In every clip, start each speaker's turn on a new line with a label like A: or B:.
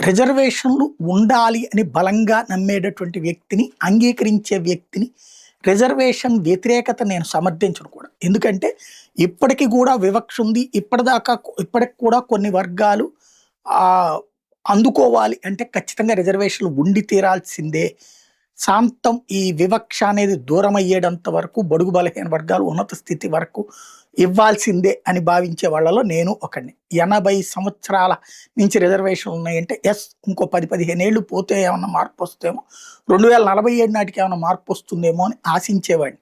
A: రిజర్వేషన్లు ఉండాలి అని బలంగా నమ్మేటటువంటి వ్యక్తిని, అంగీకరించే వ్యక్తిని రిజర్వేషన్ వ్యతిరేకత నేను సమర్థించను కూడా. ఎందుకంటే ఇప్పటికి కూడా వివక్ష ఉంది. ఇప్పటికి కూడా కొన్ని వర్గాలు అందుకోవాలి అంటే ఖచ్చితంగా రిజర్వేషన్లు ఉండి తీరాల్సిందే. శాంతం ఈ వివక్ష అనేది దూరం అయ్యేటంత వరకు బడుగు బలహీన వర్గాలు ఉన్నత స్థితి వరకు ఇవ్వాల్సిందే అని భావించే వాళ్ళలో నేను ఒకడిని. 80 సంవత్సరాల నుంచి రిజర్వేషన్లు ఉన్నాయంటే ఇంకో 10-15 ఏళ్ళు పోతే ఏమన్నా మార్పు వస్తేమో, 2047 నాటికి ఏమైనా మార్పు వస్తుందేమో అని ఆశించేవాడిని.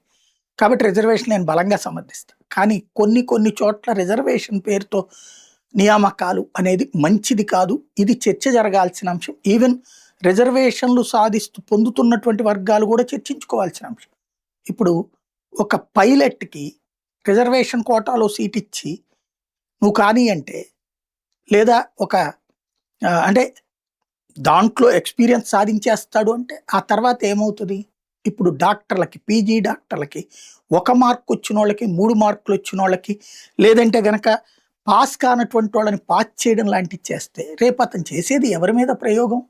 A: కాబట్టి రిజర్వేషన్ నేను బలంగా సమర్థిస్తాను. కానీ కొన్ని చోట్ల రిజర్వేషన్ పేరుతో నియామకాలు అనేది మంచిది కాదు. ఇది చర్చ జరగాల్సిన అంశం. ఈవెన్ రిజర్వేషన్లు పొందుతున్నటువంటి వర్గాలు కూడా చర్చించుకోవాల్సిన అంశం. ఇప్పుడు ఒక పైలట్కి రిజర్వేషన్ కోటాలో సీట్ ఇచ్చి నువ్వు కానీ అంటే, లేదా అంటే దాంట్లో ఎక్స్పీరియన్స్ సాధించేస్తాడు అంటే ఆ తర్వాత ఏమవుతుంది? ఇప్పుడు డాక్టర్లకి, పీజీ డాక్టర్లకి 1 మార్క్ వచ్చిన వాళ్ళకి, 3 మార్కులు వచ్చిన వాళ్ళకి, లేదంటే గనక పాస్ కానటువంటి వాళ్ళని పాస్ చేయడం లాంటివి చేస్తే రేపు అతను చేసేది ఎవరి మీద ప్రయోగం?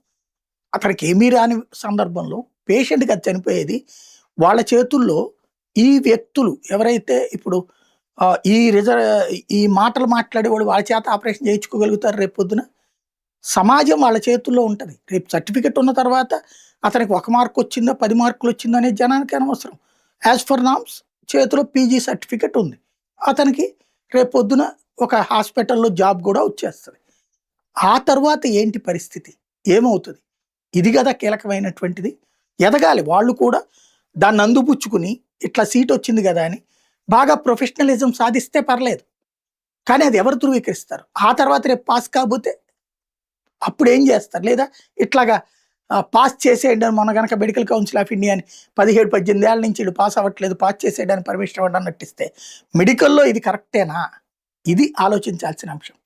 A: అతనికి ఏమీ రాని సందర్భంలో పేషెంట్కి అది చనిపోయేది. వాళ్ళ చేతుల్లో ఈ వ్యక్తులు ఎవరైతే ఇప్పుడు ఈ మాటలు మాట్లాడేవాడు వాళ్ళ చేత ఆపరేషన్ చేయించుకోగలుగుతారు రేపు పొద్దున. సమాజం వాళ్ళ చేతుల్లో ఉంటుంది. రేపు సర్టిఫికెట్ ఉన్న తర్వాత అతనికి 1 మార్క్ వచ్చిందో 10 మార్కులు వచ్చిందో అనేది జనానికి అనవసరం. యాజ్ ఫర్ నామ్స్ చేతిలో పీజీ సర్టిఫికెట్ ఉంది. అతనికి రేపు పొద్దున ఒక హాస్పిటల్లో జాబ్ కూడా వచ్చేస్తుంది. ఆ తర్వాత ఏంటి పరిస్థితి? ఏమవుతుంది? ఇది కదా కీలకమైనటువంటిది. ఎదగాలి వాళ్ళు కూడా. దాన్ని అందిపుచ్చుకుని ఇట్లా సీట్ వచ్చింది కదా అని బాగా ప్రొఫెషనలిజం సాధిస్తే పర్లేదు. కానీ అది ఎవరు ధృవీకరిస్తారు? ఆ తర్వాత రేపు పాస్ కాకపోతే అప్పుడు ఏం చేస్తారు? లేదా ఇట్లాగా పాస్ చేసేయండి అని, మొన్న కనుక మెడికల్ కౌన్సిల్ ఆఫ్ ఇండియా అని 17-18 ఏళ్ళ నుంచి వీళ్ళు పాస్ అవ్వట్లేదు, పాస్ చేసేయడానికి పర్మిషన్ ఇవ్వండి అన్నట్టిస్తే మెడికల్లో ఇది కరెక్టేనా? ఇది ఆలోచించాల్సిన అంశం.